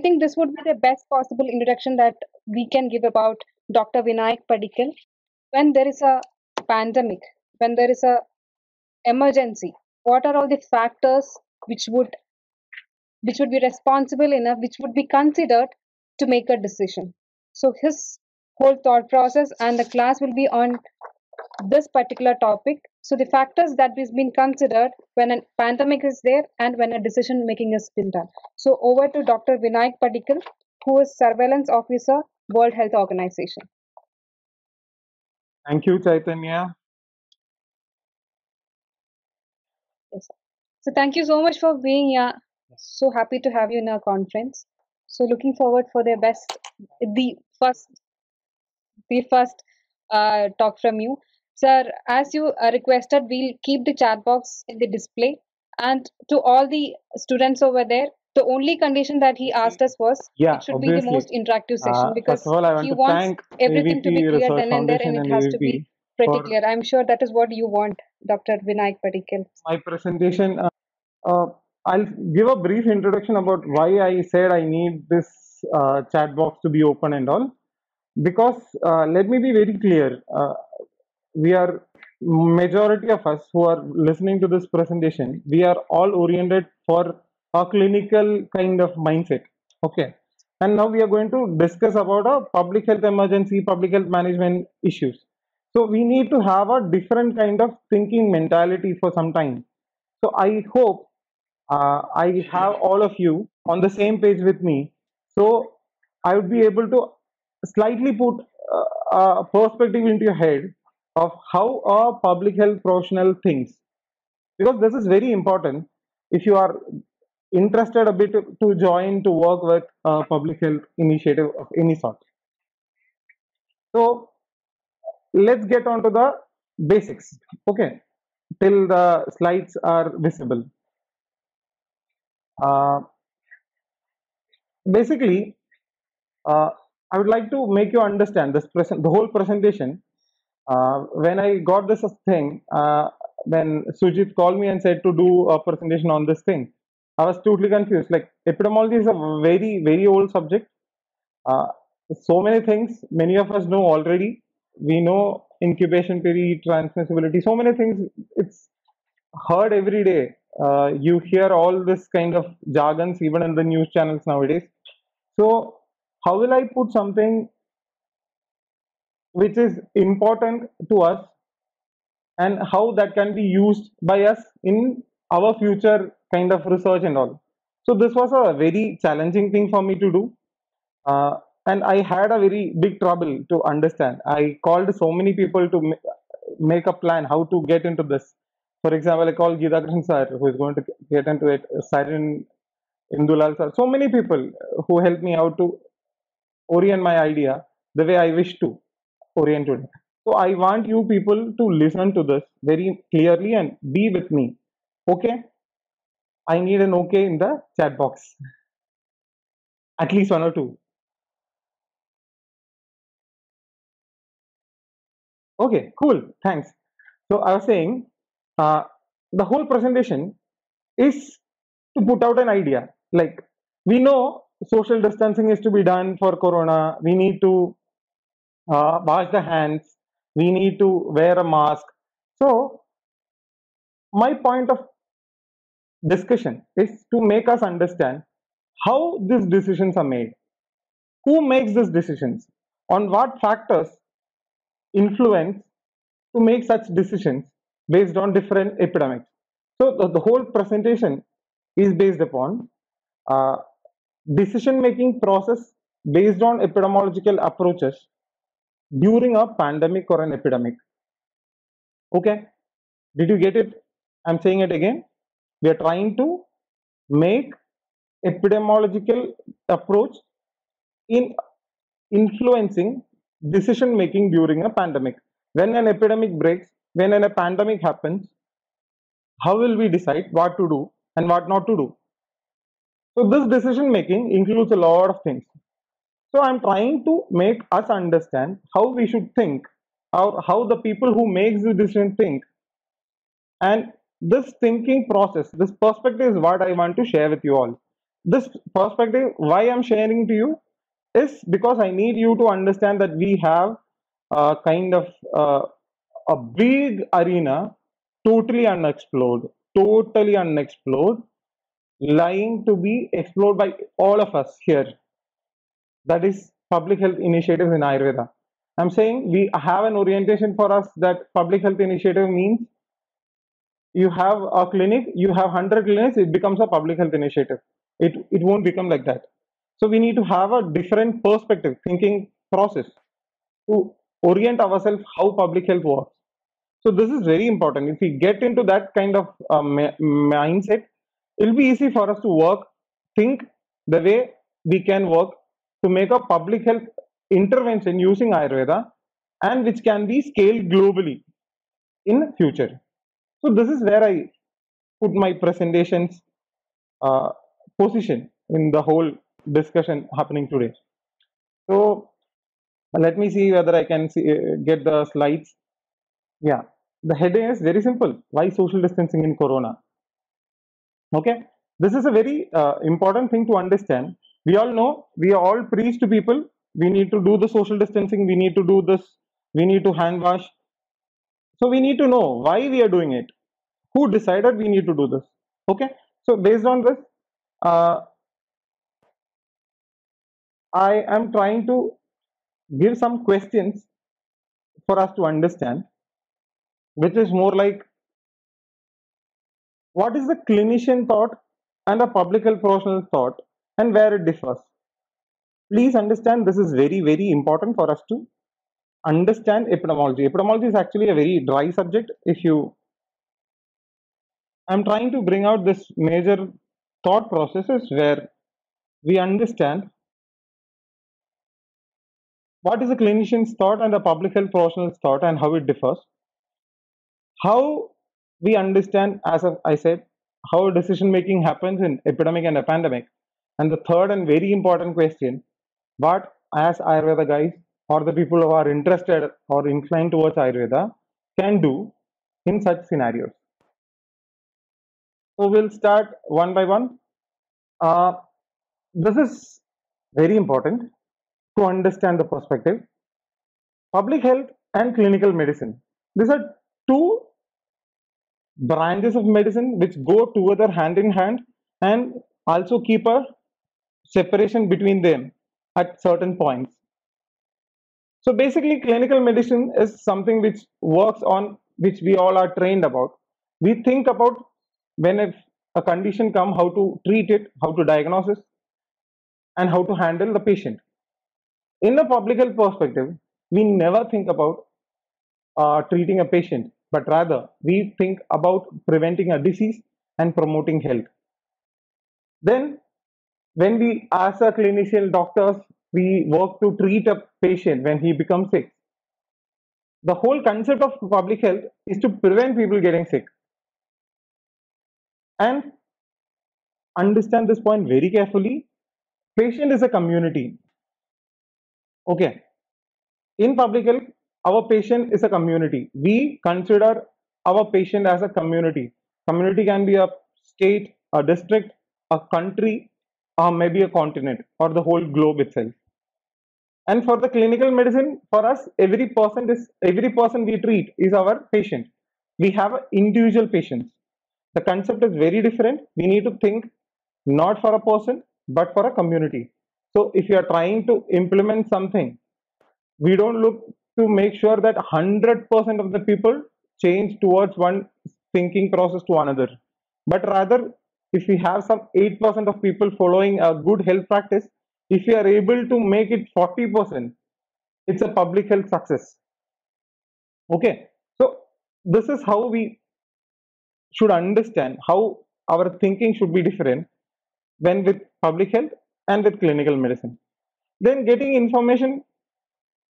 think this would be the best possible introduction that we can give about Dr. Vinayak Padikal. When there is a pandemic, when there is a emergency, what are all the factors which would be responsible enough, which would be considered to make a decision? So his whole thought process and the class will be on this particular topic. So the factors that is being considered when a pandemic is there and when a decision making is been done. So over to Dr. Vinayak Padikal, who is Surveillance Officer, World Health Organization. Thank you, Chaitanya. Yes. So thank you so much for being here. So happy to have you in our conference. So looking forward for the first, the first talk from you. Sir, as you requested, we'll keep the chat box in the display. And to all the students over there, the only condition that he asked us was Yeah, it should be the obviously. most interactive session, First because of all, I want he to wants thank everything to be AVP clear Research then and there, and Foundation it and has to be AVP pretty for clear. I'm sure that is what you want, Dr. Vinayak Padikal. my presentation. I'll give a brief introduction about why I said I need this chat box to be open and all. Because let me be very clear. We are majority of us who are listening to this presentation. We are all oriented for a clinical kind of mindset. Okay. And now we are going to discuss about a public health emergency, public health management issues. So we need to have a different kind of thinking mentality for some time. So I hope I have all of you on the same page with me. So I would be able to slightly put a perspective into your head of how a public health professional thinks, because this is very important if you are interested a bit to join to work with a public health initiative of any sort. So let's get on to the basics. Okay, till the slides are visible. Uh, Basically, I would like to make you understand the whole presentation. When I got this thing, when Sujit called me and said to do a presentation on this thing, I was totally confused. Like, epidemiology is a very, very old subject. Uh, so many things, many of us know already. We know incubation period, transmissibility, so many things. It's heard every day. You hear all this kind of jargons even in the news channels nowadays. So, how will I put something which is important to us and how that can be used by us in our future kind of research and all? So, this was a very challenging thing for me to do. And I had a very big trouble to understand. I called so many people to make a plan how to get into this. For example, I called Geeta Krishnan sir, who is going to get into it, Siren Indulal sir. So many people who helped me out to orient my idea the way I wish to orient it. So I want you people to listen to this very clearly and be with me. Okay? I need an okay in the chat box. At least one or two. Okay, cool. Thanks. So I was saying, uh, the whole presentation is to put out an idea. Like, we know social distancing is to be done for corona. We need to wash the hands. We need to wear a mask. So my point of discussion is to make us understand how these decisions are made. Who makes these decisions? On what factors influence to make such decisions based on different epidemics? So the whole presentation is based upon uh, decision making process based on epidemiological approaches during a pandemic or an epidemic. Okay, did you get it? I'm saying it again. We are trying to make epidemiological approach in influencing decision making during a pandemic. When an epidemic breaks, when a pandemic happens, how will we decide what to do and what not to do? So this decision making includes a lot of things. So I'm trying to make us understand how we should think, or how the people who make the decision think. And this thinking process, this perspective is what I want to share with you all. this perspective, why I'm sharing to you, is because I need you to understand that we have a kind of a big arena, totally unexplored, lying to be explored by all of us here. That is public health initiatives in Ayurveda. I'm saying we have an orientation for us that public health initiative means you have a clinic, you have 100 clinics, it becomes a public health initiative. It won't become like that. So we need to have a different perspective, thinking process to orient ourselves how public health works. So this is very important. If we get into that kind of mindset, it'll be easy for us to work, think the way we can work to make a public health intervention using Ayurveda, and which can be scaled globally in future. So this is where I put my presentation's uh, position in the whole discussion happening today. So let me see whether I can get the slides. Yeah, the heading is very simple. Why social distancing in Corona? Okay, this is a very important thing to understand. We all know, we all preach to people, we need to do the social distancing, we need to do this, we need to hand wash. So we need to know why we are doing it. Who decided we need to do this? Okay, so based on this, uh, I am trying to give some questions for us to understand, which is more like what is the clinician thought and the public health professional thought and where it differs. Please understand this is very, very important for us to understand epidemiology. Epidemiology is actually a very dry subject. I'm trying to bring out this major thought processes where we understand what is the clinician's thought and the public health professional's thought and how it differs. How we understand, as I said, how decision making happens in epidemic and a pandemic. And the third and very important question, what as Ayurveda guys or the people who are interested or inclined towards Ayurveda can do in such scenarios. So we'll start one by one. Uh, this is very important to understand the perspective. Public health and clinical medicine. These are two branches of medicine which go together hand in hand and also keep a separation between them at certain points. So basically, clinical medicine is something which works on which we all are trained about. We think about when if a condition come, how to treat it, how to diagnose it, and how to handle the patient. In a public health perspective, we never think about treating a patient, but rather we think about preventing a disease and promoting health. Then, when we, as a clinician doctors, we work to treat a patient when he becomes sick. The whole concept of public health is to prevent people getting sick. And understand this point very carefully. Patient is a community. Okay. In public health, our patient is a community. We consider our patient as a community. Community can be a state, a district, a country, or maybe a continent, or the whole globe itself. And for the clinical medicine, for us, every person we treat is our patient. We have individual patients. The concept is very different. We need to think not for a person, but for a community. So if you are trying to implement something, we don't look to make sure that 100% of the people change towards one thinking process to another. But rather, if we have some 8% of people following a good health practice, if we are able to make it 40%, it's a public health success. Okay, so this is how we should understand how our thinking should be different when with public health and with clinical medicine. Then getting information,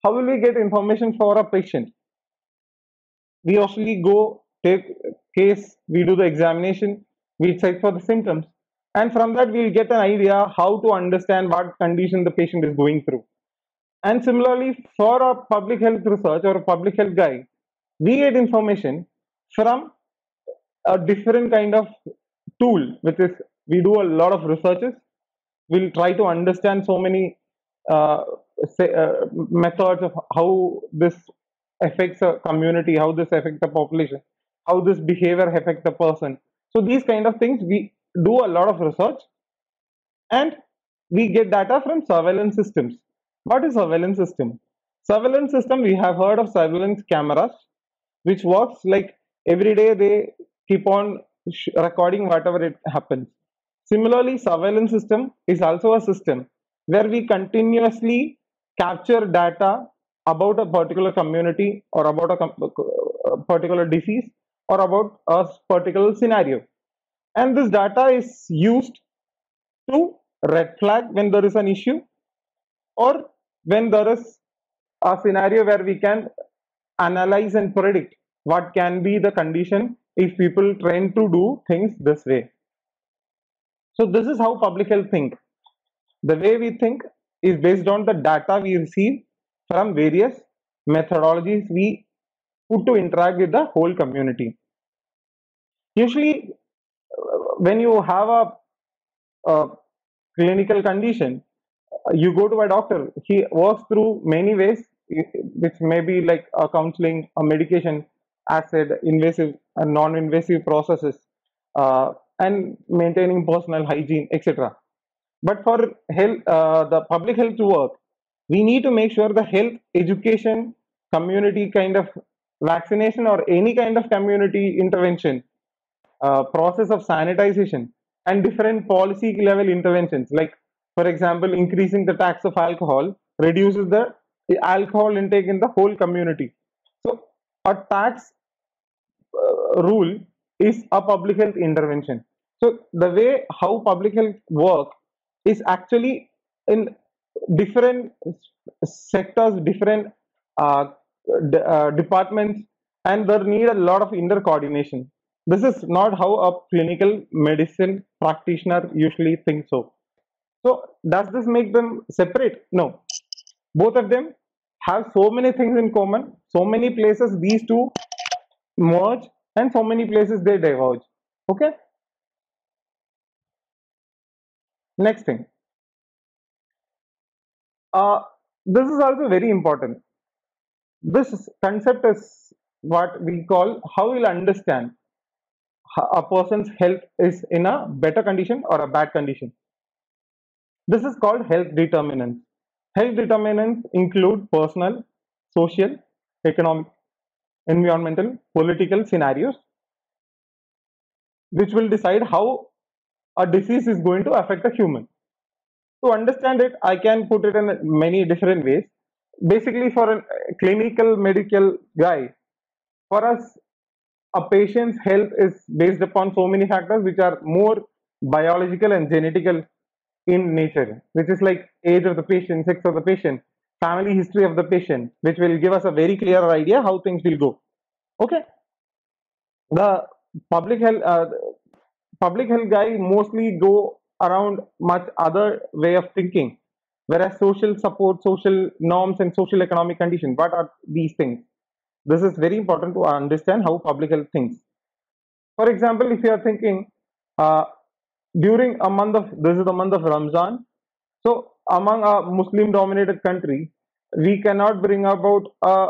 how will we get information for a patient? We usually go take case, we do the examination, we check for the symptoms, and from that we'll get an idea how to understand what condition the patient is going through. And similarly, for a public health research or a public health guy, we get information from a different kind of tool, which is we do a lot of researches We'll try to understand so many uh, methods of how this affects a community, how this affects the population, how this behavior affects the person. So these kind of things, we do a lot of research, and we get data from surveillance systems. What is surveillance system? Surveillance system, we have heard of surveillance cameras, which works like every day they keep on recording whatever it happens. Similarly, surveillance system is also a system where we continuously capture data about a particular community or about a particular disease or about a particular scenario. And this data is used to red flag when there is an issue, or when there is a scenario where we can analyze and predict what can be the condition if people tend to do things this way. So this is how public health think. The way we think is based on the data we receive from various methodologies we put to interact with the whole community. Usually, when you have a clinical condition, you go to a doctor. He works through many ways, which may be like a counseling, a medication, acid, invasive and non-invasive processes, and maintaining personal hygiene, etc. But for health, the public health to work, we need to make sure the health education, community kind of vaccination, or any kind of community intervention, process of sanitization, and different policy level interventions, like for example increasing the tax of alcohol reduces the alcohol intake in the whole community. So a tax rule is a public health intervention. So the way how public health work is actually in different sectors, different uh, departments, and there need a lot of inter coordination. This is not how a clinical medicine practitioner usually thinks so. So does this make them separate? No. Both of them have so many things in common, so many places these two merge, and so many places they diverge. Okay. Next thing. Uh, this is also very important. This concept is what we call how we'll understand a person's health is in a better condition or a bad condition. This is called health determinants. Health determinants include personal, social, economic, environmental, political scenarios, which will decide how a disease is going to affect a human. To understand it, I can put it in many different ways. Basically, for a clinical medical guy, for us, a patient's health is based upon so many factors which are more biological and genetical in nature, which is like age of the patient, sex of the patient, family history of the patient, which will give us a very clear idea how things will go. Okay. The public health public health guy mostly go around much other way of thinking, whereas social support, social norms, and social economic conditions, what are these things? This is very important to understand how public health thinks. For example, if you are thinking uh, during a month of, this is the month of Ramzan, so among a Muslim dominated country, we cannot bring about a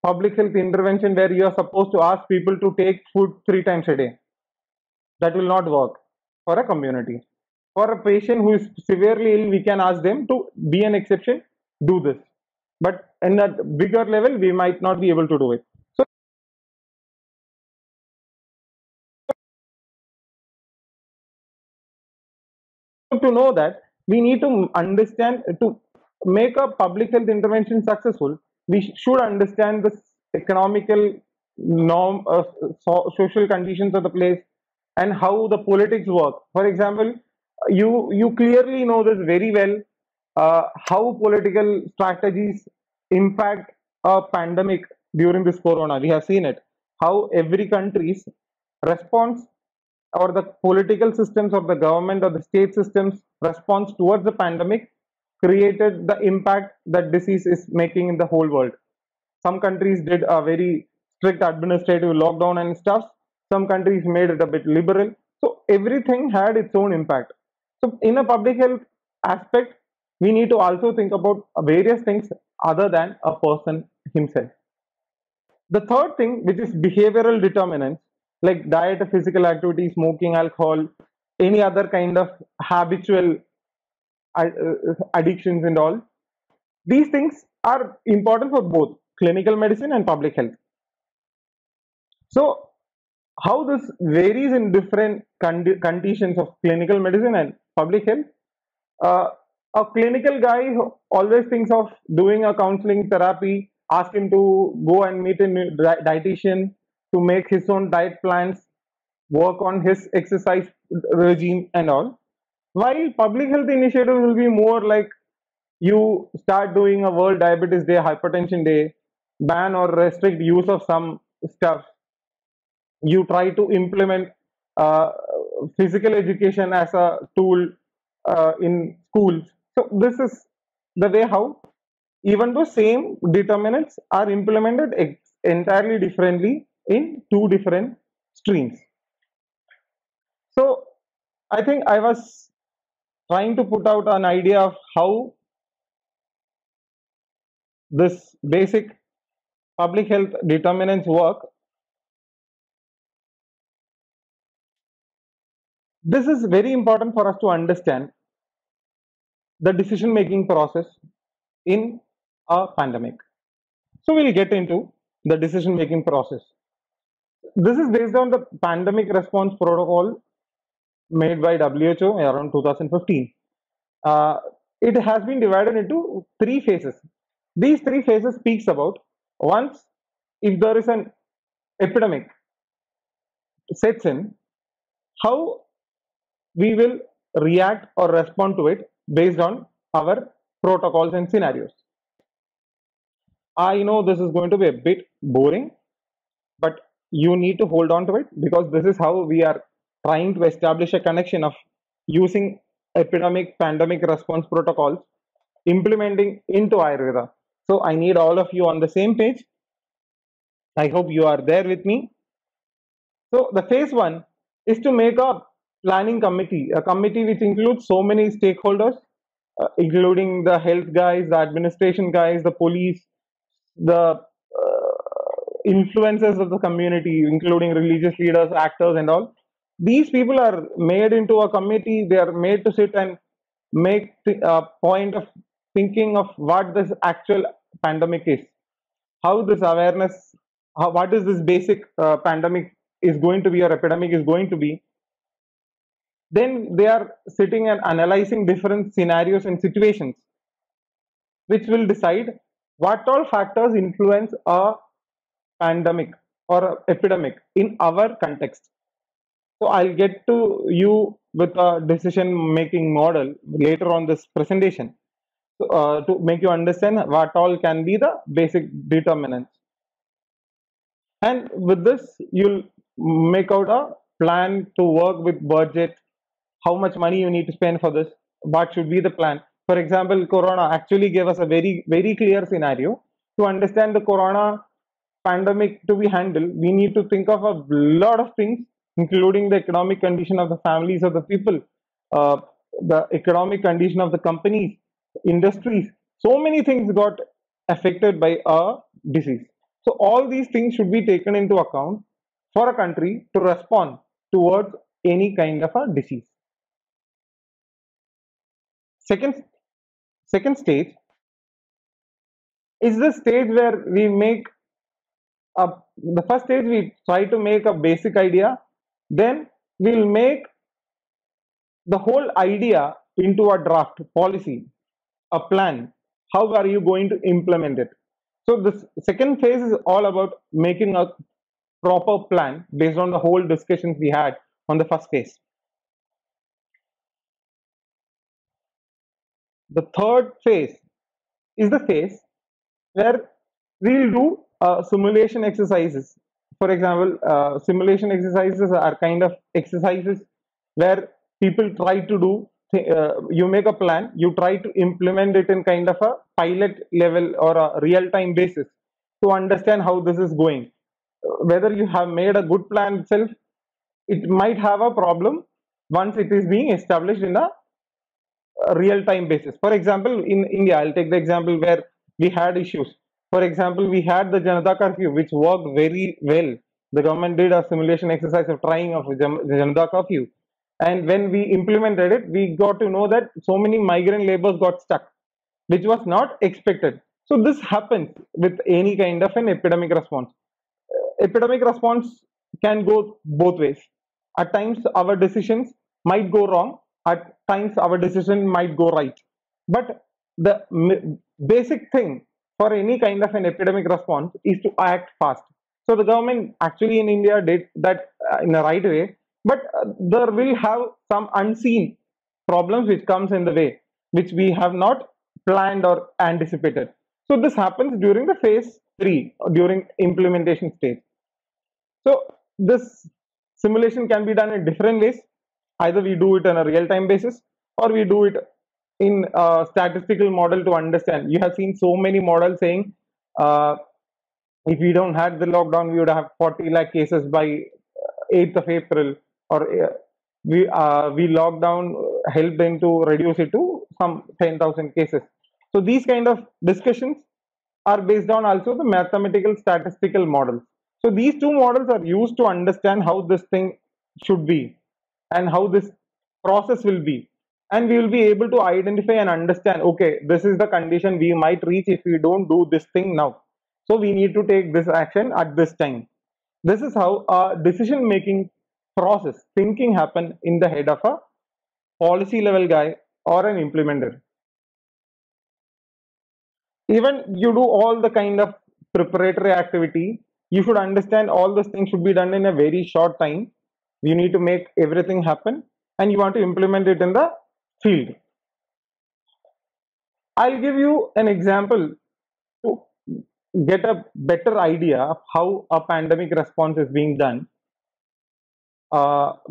public health intervention where you are supposed to ask people to take food 3 times a day. That will not work for a community. For a patient who is severely ill, we can ask them to be an exception, do this. But in a bigger level, we might not be able to do it. So to know that, we need to understand, to make a public health intervention successful, we should understand the economical norm of social conditions of the place, and how the politics work. For example, you clearly know this very well, how political strategies impact a pandemic. During this corona, we have seen it, how every country's response, or the political systems, or the government or the state systems response towards the pandemic, created the impact that disease is making in the whole world. Some countries did a very strict administrative lockdown and stuff. Some countries made it a bit liberal. So everything had its own impact. So in a public health, aspect, we need to also think about various things other than a person himself. The third thing, which is behavioral determinants, like diet, physical activity, smoking, alcohol, any other kind of habitual addictions and all, these things are important for both clinical medicine and public health. So, how this varies in different conditions of clinical medicine and public health. Uh, a clinical guy who always thinks of doing a counseling therapy, ask him to go and meet a dietitian to make his own diet plans, work on his exercise regime and all. While public health initiatives will be more like you start doing a World Diabetes Day, Hypertension Day, ban or restrict use of some stuff. You try to implement uh, physical education as a tool in schools. So this is the way how even though same determinants are implemented entirely differently in two different streams. So I think I was trying to put out an idea of how this basic public health determinants work. This is very important for us to understand the decision making process in a pandemic. So we'll get into the decision making process. This is based on the pandemic response protocol made by WHO around 2015. Uh, it has been divided into three phases. These three phases speaks about once if there is an epidemic sets in, how we will react or respond to it based on our protocols and scenarios. I know this is going to be a bit boring, but you need to hold on to it because this is how we are trying to establish a connection of using epidemic pandemic response protocols implementing into Ayurveda. So I need all of you on the same page. I hope you are there with me. So the phase one is to make a planning committee, a committee which includes so many stakeholders, including the health guys, the administration guys, the police, the influencers of the community, including religious leaders, actors, and all. These people are made into a committee. They are made to sit and make a point of thinking of what this actual pandemic is, how this awareness, what is this basic pandemic is going to be or epidemic is going to be. Then they are sitting and analyzing different scenarios and situations, which will decide what all factors influence a pandemic or a epidemic in our context. So I'll get to you with a decision making model later on this presentation to make you understand what all can be the basic determinants. And with this, you'll make out a plan to work with budget, how much money you need to spend for this, what should be the plan. For example, Corona actually gave us a very, very clear scenario. To understand the Corona pandemic to be handled, we need to think of a lot of things, including the economic condition of the families of the people, uh, the economic condition of the companies, industries. So many things got affected by a disease. So all these things should be taken into account for a country to respond towards any kind of a disease. Second, second stage is the stage where we make a, the first stage we try to make a basic idea, then we'll make the whole idea into a draft policy, a plan. How are you going to implement it? So this second phase is all about making a proper plan based on the whole discussions we had on the first phase. The third phase is the phase where we'll do simulation exercises. For example, simulation exercises are kind of exercises where people try to do, you make a plan, you try to implement it in kind of a pilot level or a real time basis to understand how this is going. Whether you have made a good plan itself, it might have a problem once it is being established in a a real-time basis. For example, in India, I'll take the example where we had issues. For example, we had the Janata curfew, which worked very well. The government did a simulation exercise of trying of Janata curfew, and when we implemented it, we got to know that so many migrant laborers got stuck, which was not expected. So this happens with any kind of an epidemic response. Epidemic response can go both ways. At times, our decisions might go wrong. At times, our decision might go right. But the basic thing for any kind of an epidemic response is to act fast. So the government actually in India did that in a right way, but there will have some unseen problems which comes in the way, which we have not planned or anticipated. So this happens during the phase 3, during implementation stage. So this simulation can be done in different ways. Either we do it on a real-time basis, or we do it in a statistical model to understand. You have seen so many models saying uh, if we don't had the lockdown, we would have 40 lakh cases by 8th of April, or we lockdown helped them to reduce it to some 10,000 cases. So these kind of discussions are based on also the mathematical statistical models. So these two models are used to understand how this thing should be and how this process will be. And we will be able to identify and understand, okay, this is the condition we might reach if we don't do this thing now. So we need to take this action at this time. This is how a decision making process, thinking happen in the head of a policy level guy or an implementer. Even you do all the kind of preparatory activity, you should understand all those things should be done in a very short time. You need to make everything happen, and you want to implement it in the field. I'll give you an example to get a better idea of how a pandemic response is being done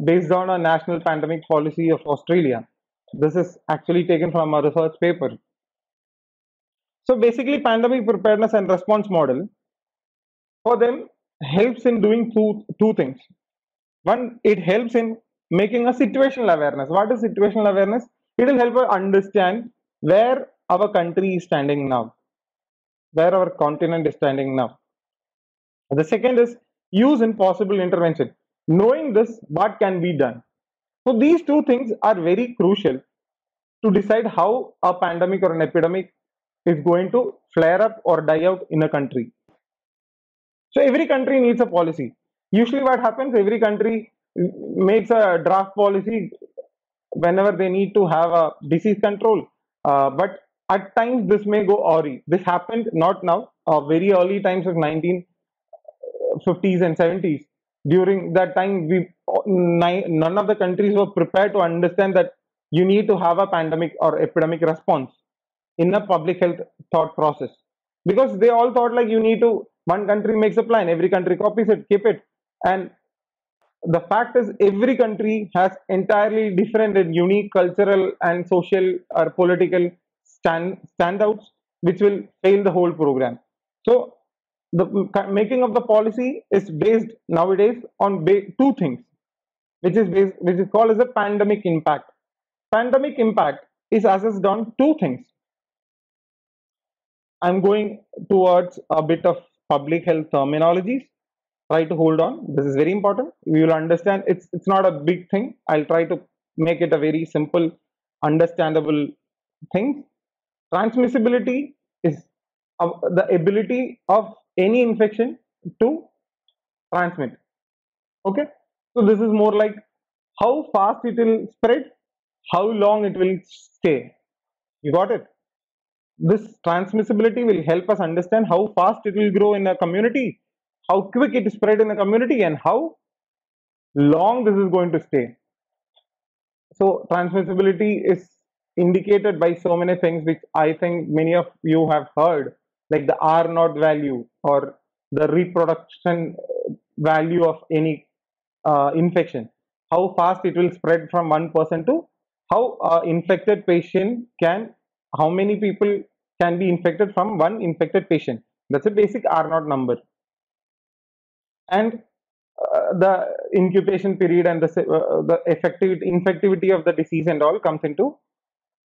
based on a national pandemic policy of Australia. This is actually taken from a research paper. So basically, pandemic preparedness and response model for them helps in doing two things. One, it helps in making a situational awareness. What is situational awareness? It will help us understand where our country is standing now, where our continent is standing now. The second is use in possible intervention. Knowing this, what can be done? So these two things are very crucial to decide how a pandemic or an epidemic is going to flare up or die out in a country. So every country needs a policy. Usually what happens, every country makes a draft policy whenever they need to have a disease control. But at times this may go awry. This happened not now, very early times of 1950s and 70s. During that time, none of the countries were prepared to understand that you need to have a pandemic or epidemic response in a public health thought process, because they all thought like you need to, one country makes a plan, every country copies it, keep it. And the fact is every country has entirely different and unique cultural and social or political standouts, which will fail the whole program. So the making of the policy is based nowadays on two things, which is called as a pandemic impact. Pandemic impact is assessed on two things. I'm going towards a bit of public health terminologies. Try to hold on. This is very important. You will understand. It's not a big thing. I'll try to make it a very simple, understandable thing. Transmissibility is the ability of any infection to transmit. Okay. So this is more like how fast it will spread, how long it will stay. You got it? This transmissibility will help us understand how fast it will grow in a community, how quick it is spread in a community, and how long this is going to stay. So transmissibility is indicated by so many things which I think many of you have heard, like the R naught value or the reproduction value of any infection, how fast it will spread from one person to how infected patient can, how many people can be infected from one infected patient. That's a basic R naught number. And the incubation period and the infectivity of the disease and all comes into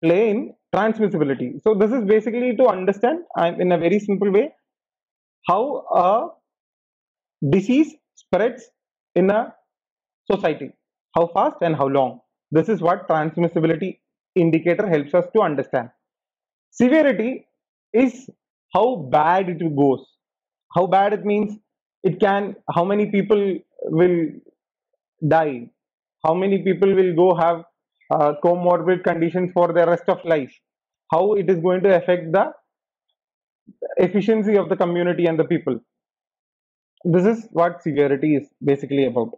play in transmissibility. So this is basically to understand in a very simple way how a disease spreads in a society, how fast and how long. This is what transmissibility indicator helps us to understand. Severity is how bad it goes. How bad it means it can, how many people will die, how many people will go have comorbid conditions for the rest of life, how it is going to affect the efficiency of the community and the people. This is what severity is basically about.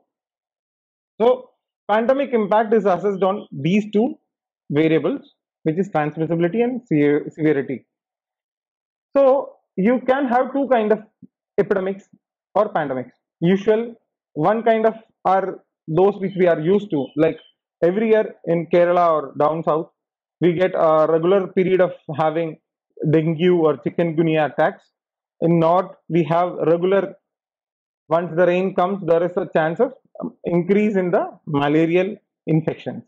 So pandemic impact is assessed on these two variables, which is transmissibility and severity. So you can have two kind of epidemics or pandemics. Usual one kind of are those which we are used to, like every year in Kerala or down south, we get a regular period of having dengue or chikungunya attacks. In north, we have regular, once the rain comes, there is a chance of increase in the malarial infections.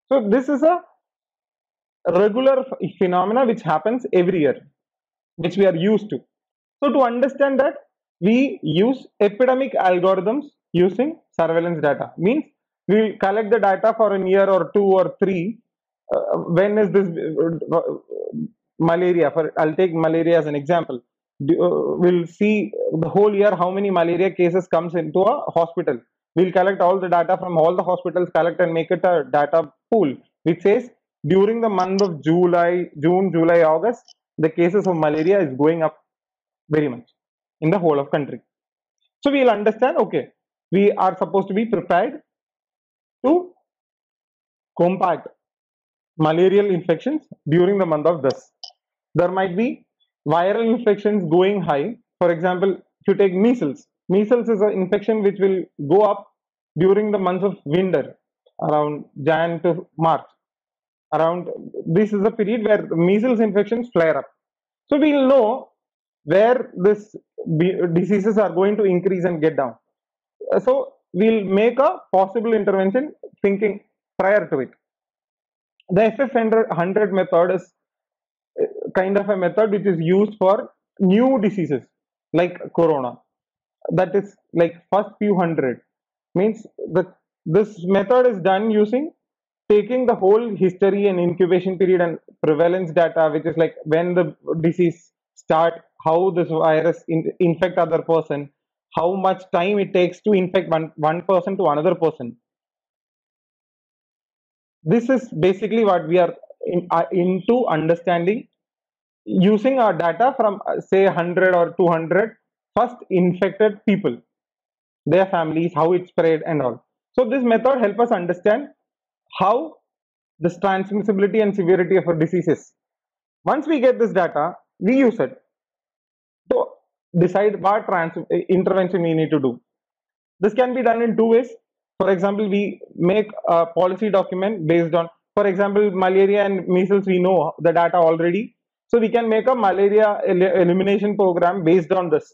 So this is a regular phenomena which happens every year, which we are used to. So to understand that, we use epidemic algorithms using surveillance data. Means we will collect the data for a year or two or three. When is this malaria? I'll take malaria as an example. We'll see the whole year how many malaria cases comes into a hospital. We'll collect all the data from all the hospitals, collect and make it a data pool, which says during the month of June, July, August, the cases of malaria is going up very much in the whole of country. So we'll understand, okay, we are supposed to be prepared to combat malarial infections during the month of this. There might be viral infections going high. For example, if you take measles, measles is an infection which will go up during the months of winter, around Jan to March. Around this is a period where measles infections flare up. So we'll know where this diseases are going to increase and get down. So we'll make a possible intervention thinking prior to it. The FF100 method is kind of a method which is used for new diseases like corona. That is like first few hundred. Means this method is done using taking the whole history and incubation period and prevalence data, which is like when the disease start, how this virus infect other person, how much time it takes to infect one person to another person. This is basically what we are into understanding, using our data from say 100 or 200 first infected people, their families, how it spread and all. So this method help us understand how this transmissibility and severity of a disease is. Once we get this data, we use it to decide what intervention we need to do. This can be done in two ways. For example, we make a policy document based on, for example, malaria and measles, we know the data already. So we can make a malaria elimination program based on this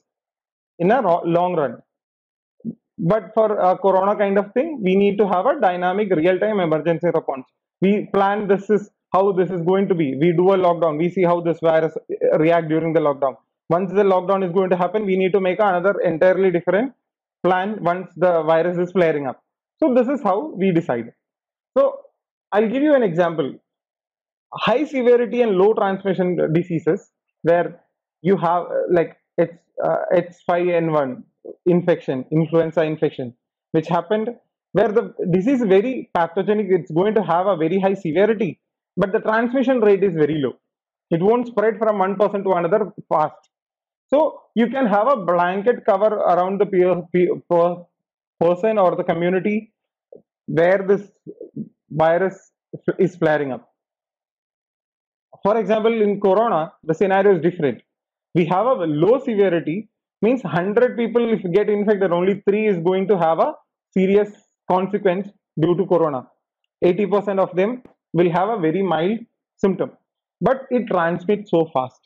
in a long run. But for a corona kind of thing, we need to have a dynamic real-time emergency response. We plan this is how this is going to be. We do a lockdown. We see how this virus react during the lockdown. Once the lockdown is going to happen, we need to make another entirely different plan once the virus is flaring up. So this is how we decide. So I'll give you an example. High severity and low transmission diseases where you have like H5N1 infection, influenza infection, which happened where the disease is very pathogenic. It's going to have a very high severity, but the transmission rate is very low. It won't spread from one person to another fast. So you can have a blanket cover around the person or the community where this virus is flaring up. For example, in corona, the scenario is different. We have a low severity, means 100 people if get infected, only 3 is going to have a serious consequence due to corona. 80% of them will have a very mild symptom, but it transmits so fast.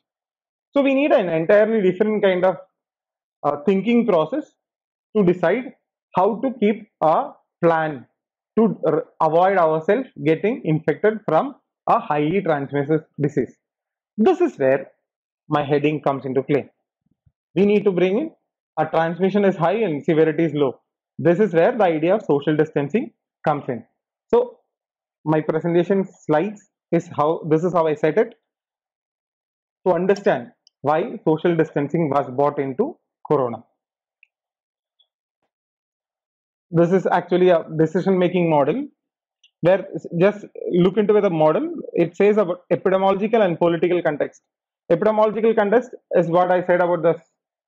So we need an entirely different kind of thinking process to decide how to keep a plan to avoid ourselves getting infected from a highly transmissive disease. This is where my heading comes into play. We need to bring in a transmission is high and severity is low. This is where the idea of social distancing comes in. So my presentation slides is how this is how I set it to understand why social distancing was brought into corona. This is actually a decision making model where just look into the model. It says about epidemiological and political context. Epidemiological context is what I said about the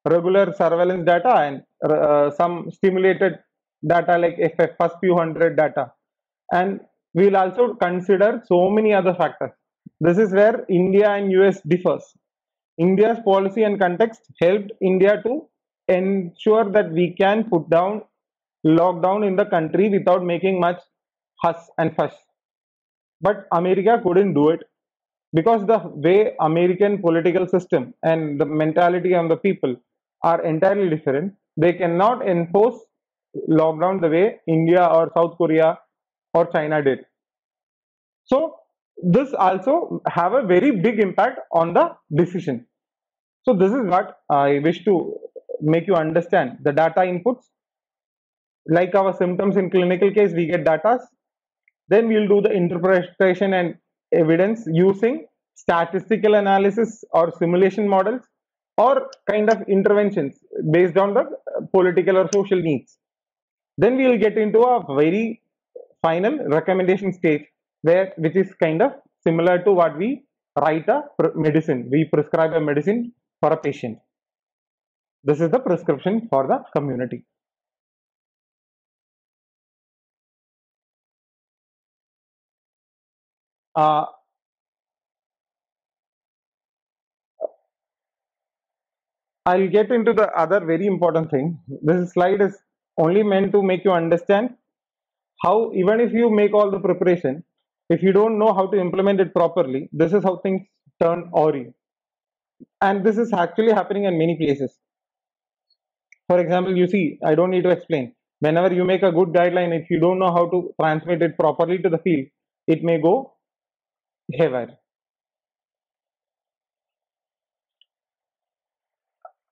regular surveillance data and some stimulated data like FF first few hundred data, and we will also consider so many other factors. This is where India and US differs. India's policy and context helped India to ensure that we can put down lockdown in the country without making much huss and fuss. But America couldn't do it because the way American political system and the mentality of the people are entirely different. They cannot enforce lockdown the way India or South Korea or China did. So this also have a very big impact on the decision. So this is what I wish to make you understand. The data inputs, like our symptoms in clinical case, we get data. Then we'll do the interpretation and evidence using statistical analysis or simulation models or kind of interventions based on the political or social needs. Then we will get into a very final recommendation stage which is kind of similar to what we write a medicine. We prescribe a medicine for a patient. This is the prescription for the community. I'll get into the other very important thing. This slide is only meant to make you understand how, even if you make all the preparation, if you don't know how to implement it properly, this is how things turn awry. And this is actually happening in many places. For example, you see, I don't need to explain. Whenever you make a good guideline, if you don't know how to transmit it properly to the field, it may go haywire.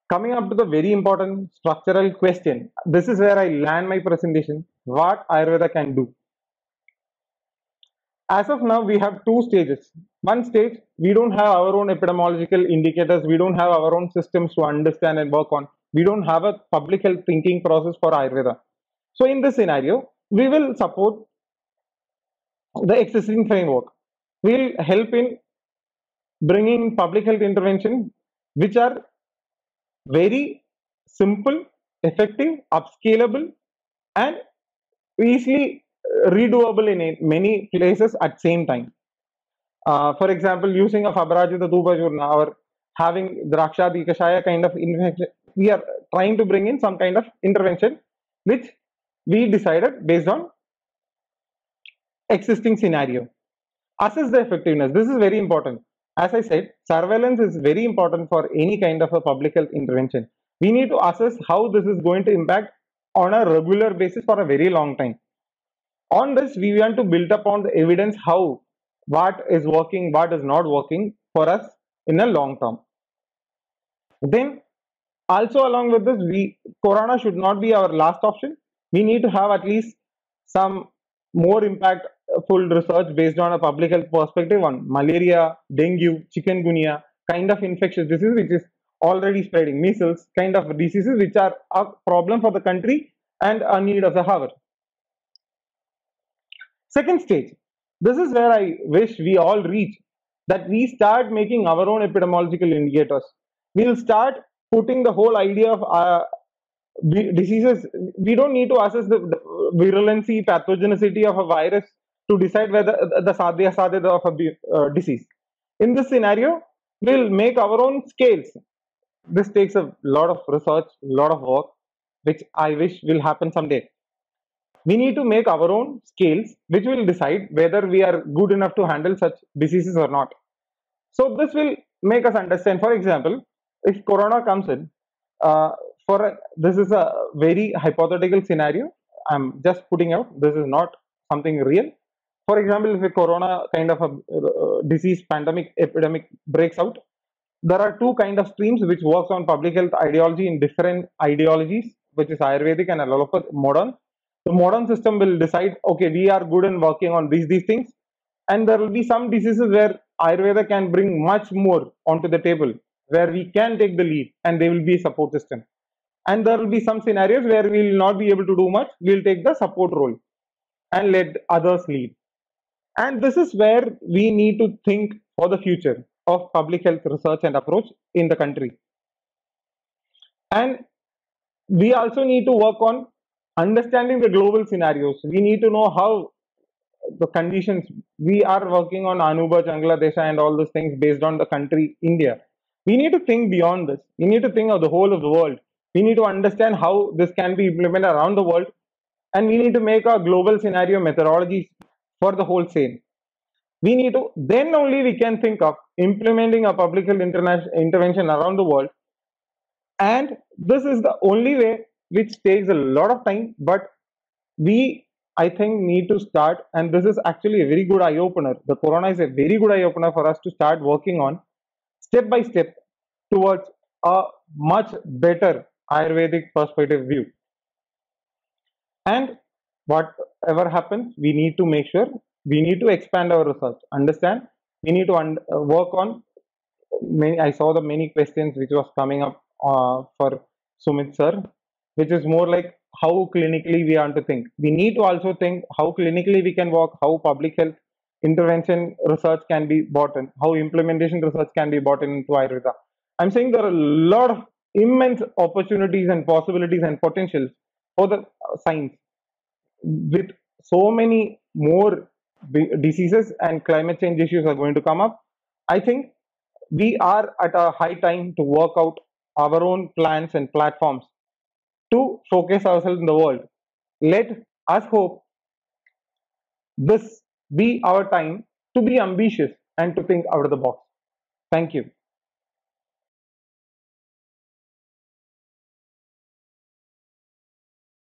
Coming up to the very important structural question, this is where I land my presentation, what Ayurveda can do. As of now, we have two stages. One stage, we don't have our own epidemiological indicators, we don't have our own systems to understand and work on. We don't have a public health thinking process for Ayurveda. So in this scenario, we will support the existing framework. We'll help in bringing public health intervention, which are very simple, effective, upscalable, and easily redoable in many places at same time. For example, using a Fabrajita Dubajurna or having Draksha Dikashaya kind of infection, we are trying to bring in some kind of intervention which we decided based on existing scenario. Assess the effectiveness. This is very important. As I said, surveillance is very important for any kind of a public health intervention. We need to assess how this is going to impact on a regular basis for a very long time. On this, we want to build upon the evidence how, what is working, what is not working for us in a long term. Then also along with this, corona should not be our last option. We need to have at least some more impactful research based on a public health perspective on malaria, dengue, chikungunya, kind of infectious disease which is already spreading, measles, kind of diseases which are a problem for the country and a need of the hour. Second stage, this is where I wish we all reach, that we start making our own epidemiological indicators. We'll start putting the whole idea of diseases. We don't need to assess the virulency, pathogenicity of a virus to decide whether the sadhya of a disease. In this scenario, we'll make our own scales. This takes a lot of research, a lot of work, which I wish will happen someday. We need to make our own scales which will decide whether we are good enough to handle such diseases or not. So this will make us understand, for example, if corona comes in, this is a very hypothetical scenario. I'm just putting out, this is not something real. For example, if a corona kind of a disease pandemic epidemic breaks out, there are two kind of streams which works on public health ideology in different ideologies, which is Ayurvedic and allopathic modern. The modern system will decide, okay, we are good in working on these things, and there will be some diseases where Ayurveda can bring much more onto the table, where we can take the lead, and there will be a support system. And there will be some scenarios where we will not be able to do much. We'll take the support role and let others lead. And this is where we need to think for the future of public health research and approach in the country. And we also need to work on understanding the global scenarios. We need to know how the conditions. We are working on Anuba, Bangladesh, and all those things based on the country India. We need to think beyond this. We need to think of the whole of the world. We need to understand how this can be implemented around the world, and we need to make a global scenario methodologies for the whole same. We need to, then only we can think of implementing a public health intervention around the world. And this is the only way, which takes a lot of time, but we, I think, need to start. And this is actually a very good eye opener. The corona is a very good eye opener for us to start working on step by step towards a much better Ayurvedic perspective view. And whatever happens, we need to make sure we need to expand our research, understand. We need to work on many. I saw the many questions which was coming up for Sumit sir, which is more like how clinically we want to think. We need to also think how clinically we can work, how public health intervention research can be brought in, how implementation research can be brought into Ayurveda. I'm saying there are a lot of immense opportunities and possibilities and potentials for the science, with so many more diseases and climate change issues are going to come up. I think we are at a high time to work out our own plans and platforms to showcase ourselves in the world. Let us hope this be our time to be ambitious and to think out of the box. Thank you.